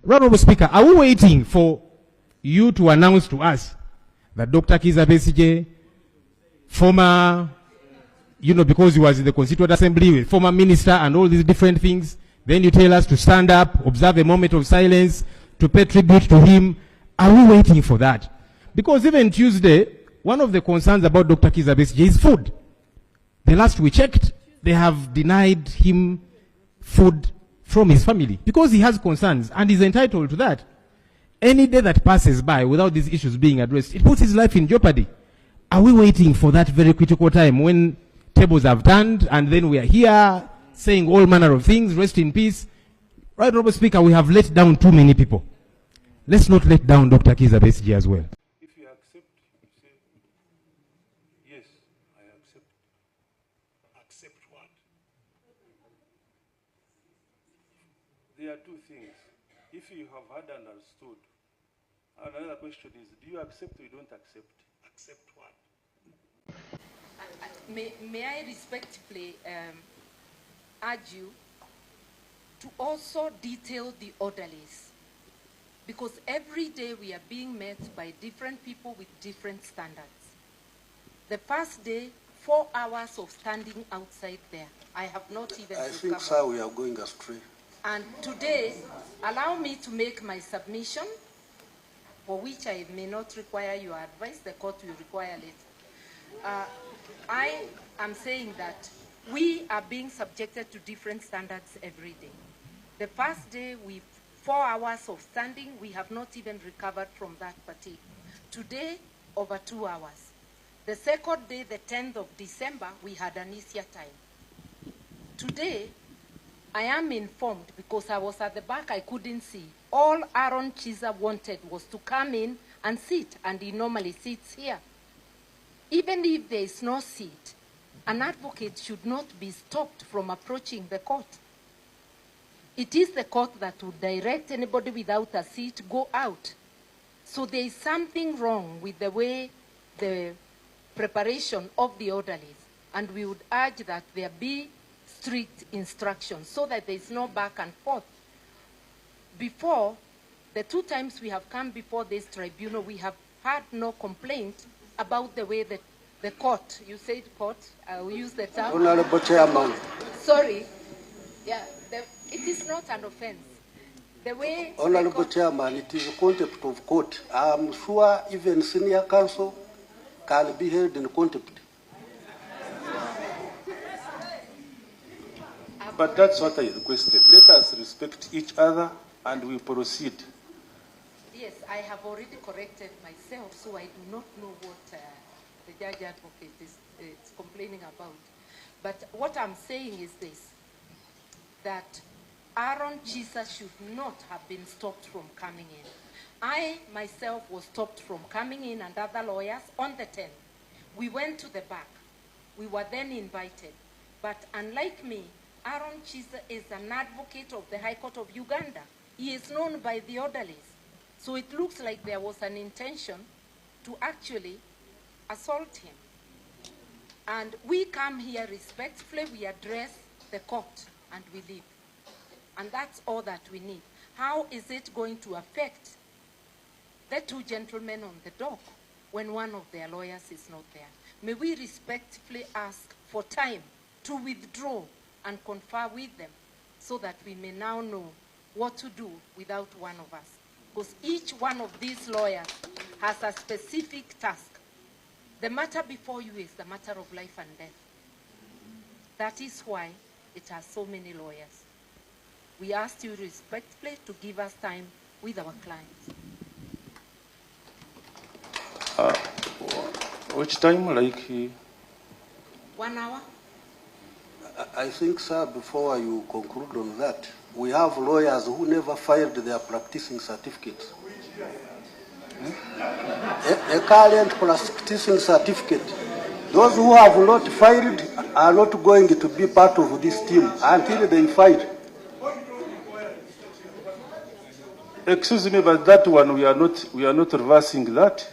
Honorable Speaker, are we waiting for you to announce to us that Dr. Kiiza Besigye, former, because he was in the Constituent Assembly, former minister and all these different things, then you tell us to stand up, observe a moment of silence, to pay tribute to him? Are we waiting for that? Because even Tuesday, one of the concerns about Dr. Kiiza Besigye is food. The last we checked, they have denied him food from his family because he has concerns and is entitled to that. Any day that passes by without these issues being addressed, it puts his life in jeopardy. Are we waiting for that very critical time when tables have turned and then we are here saying all manner of things, rest in peace? Right, Honorable Speaker, we have let down too many people. Let's not let down Dr. Kiiza Besigye as well. If you accept, you say, yes, I accept. Accept what? There are two things. If you have had and understood, another question is, do you accept or you don't accept? Accept what? May I respectfully urge you to also detail the orderlies, because every day we are being met by different people with different standards. The first day, 4 hours of standing outside there. I have not even I think, sir, we are going astray. And today, allow me to make my submission, for which I may not require your advice. The court will require it. I am saying that we are being subjected to different standards every day. The first day, 4 hours of standing, we have not even recovered from that fatigue. Today, over 2 hours. The second day, the 10th of December, we had an easier time. Today, I am informed, because I was at the back, I couldn't see. All Aaron Kiiza wanted was to come in and sit, and he normally sits here. Even if there is no seat, an advocate should not be stopped from approaching the court. It is the court that would direct anybody without a seat go out. So there is something wrong with the way the preparation of the orderlies, and we would urge that there be strict instructions so that there is no back and forth. Before, the 2 times we have come before this tribunal, we have had no complaint about the way that the court, you said court, I will use the term. Honorable Chairman. Sorry, yeah, it is not an offense. The way Honorable Chairman, it is a contempt of court. I'm sure even senior counsel can be held in contempt. But that's what I requested. Let us respect each other and we proceed. Yes, I have already corrected myself, so I do not know what the judge advocate is complaining about. But what I'm saying is this, that Aaron Kiiza should not have been stopped from coming in. I myself was stopped from coming in, and other lawyers on the 10th. We went to the back. We were then invited. But unlike me, Aaron Kiiza is an advocate of the High Court of Uganda. He is known by the orderlies. So it looks like there was an intention to actually assault him. And we come here respectfully, we address the court, and we leave. And that's all that we need. How is it going to affect the 2 gentlemen on the dock when one of their lawyers is not there? May we respectfully ask for time to withdraw and confer with them so that we may now know what to do without one of us. Because each one of these lawyers has a specific task. The matter before you is the matter of life and death. That is why it has so many lawyers. We ask you respectfully to give us time with our clients. Which time, like? 1 hour? I think, sir, before you conclude on that, we have lawyers who never filed their practicing certificates. A current practicing certificate. Those who have not filed are not going to be part of this team until they file. Excuse me, but that one we are not reversing that.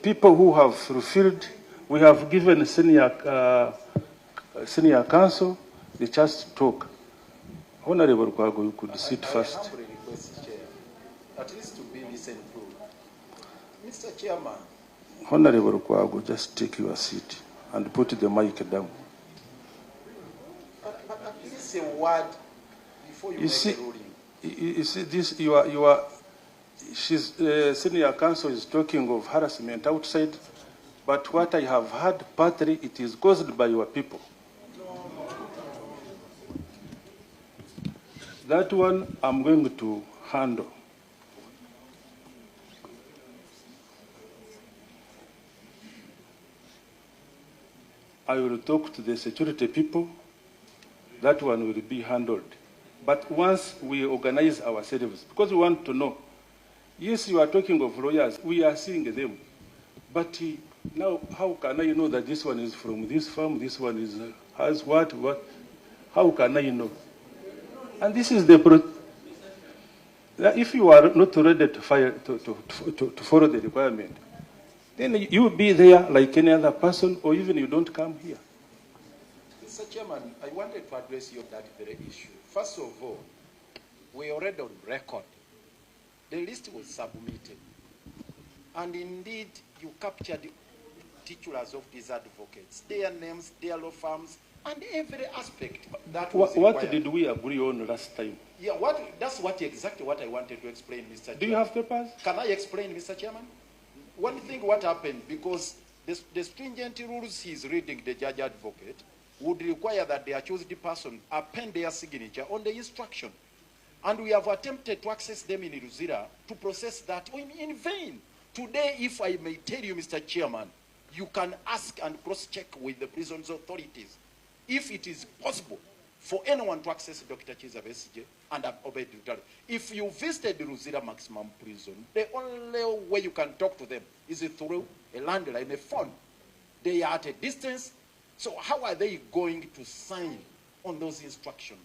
People who have fulfilled, we have given senior counsel the chance to talk. Honorable Kwago, you could sit first. at least to be listened to. Mr. Chairman. Honorable Kwago, just take your seat and put the mic down. But at least a word before you make a ruling. You see this, she's, senior counsel is talking of harassment outside, but what I have heard partly it is caused by your people. That one I'm going to handle. I will talk to the security people. That one will be handled. But once we organize ourselves, because we want to know, yes, you are talking of lawyers, we are seeing them. But now, how can I know that this one is from this firm, this one is, has what? How can I know? And this is the if you are not ready to follow the requirement, then you will be there like any other person, or even you don't come here. Mr. Chairman, I wanted to address you on that very issue. First of all, we already on record. The list was submitted. And indeed, you captured titulars of these advocates, their names, their law firms, and every aspect that was required. What did we agree on last time? Yeah, that's exactly what I wanted to explain, Mr. Chairman. Do you have papers? Can I explain, Mr. Chairman? One thing, what happened, because the stringent rules he's reading, the judge advocate, would require that the accused person append their signature on the instruction. And we have attempted to access them in Ruzira to process that in vain. Today, if I may tell you, Mr. Chairman, you can ask and cross-check with the prison's authorities if it is possible for anyone to access Dr. Kiiza Besigye and obey duty. If you visited the Ruzira Maximum Prison, the only way you can talk to them is through a landline, a phone. They are at a distance, so how are they going to sign on those instructions?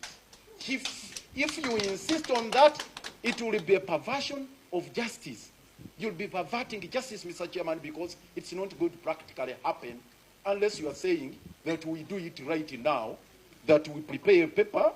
If you insist on that, it will be a perversion of justice. You'll be perverting justice, Mr. Chairman, because it's not going to practically happen unless you are saying that we do it right now, that we prepare a paper,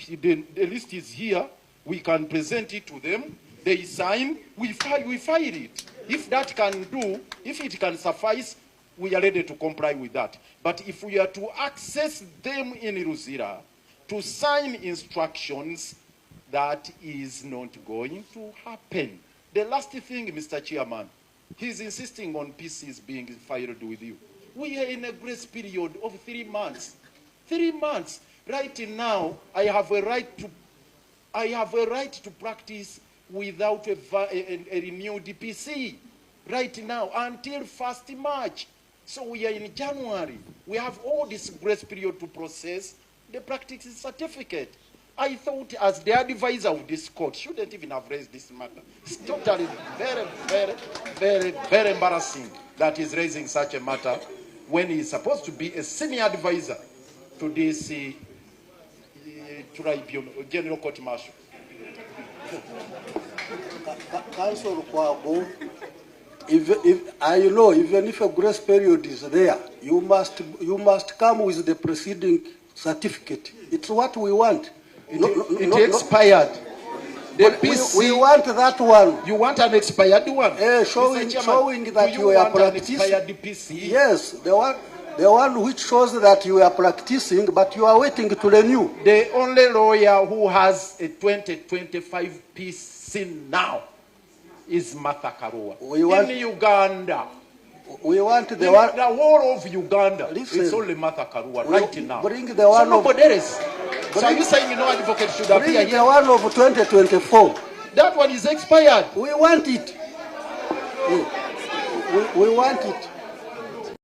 the list is here, we can present it to them, they sign, we file it. If that can do, if it can suffice, we are ready to comply with that. But if we are to access them in Ruzira, to sign instructions, that is not going to happen. The last thing, Mr. Chairman, he's insisting on PCs being filed with you. We are in a grace period of 3 months. 3 months. Right now, I have a right to practice without a renewed PC. Right now, until 1st March. So we are in January. We have all this grace period to process the practice certificate. I thought, as the advisor of this court, shouldn't even have raised this matter. It's totally very embarrassing that he's raising such a matter when he's supposed to be a senior advisor to this tribunal, General Court Martial. Council Kwago, even if a grace period is there, you must come with the preceding certificate. It's what we want. It expired. We want that one. You want an expired one? Showing that you are practicing. Yes, the one which shows that you are practicing, but you are waiting to renew. The only lawyer who has a 2025 PC now is Martha Karua. In Uganda. We want the whole of Uganda. Listen, it's only Martha Karua right now. Bring the one nobody else. So are you saying no advocate should appear here? The one of 2024. That one is expired. We want it. We want it.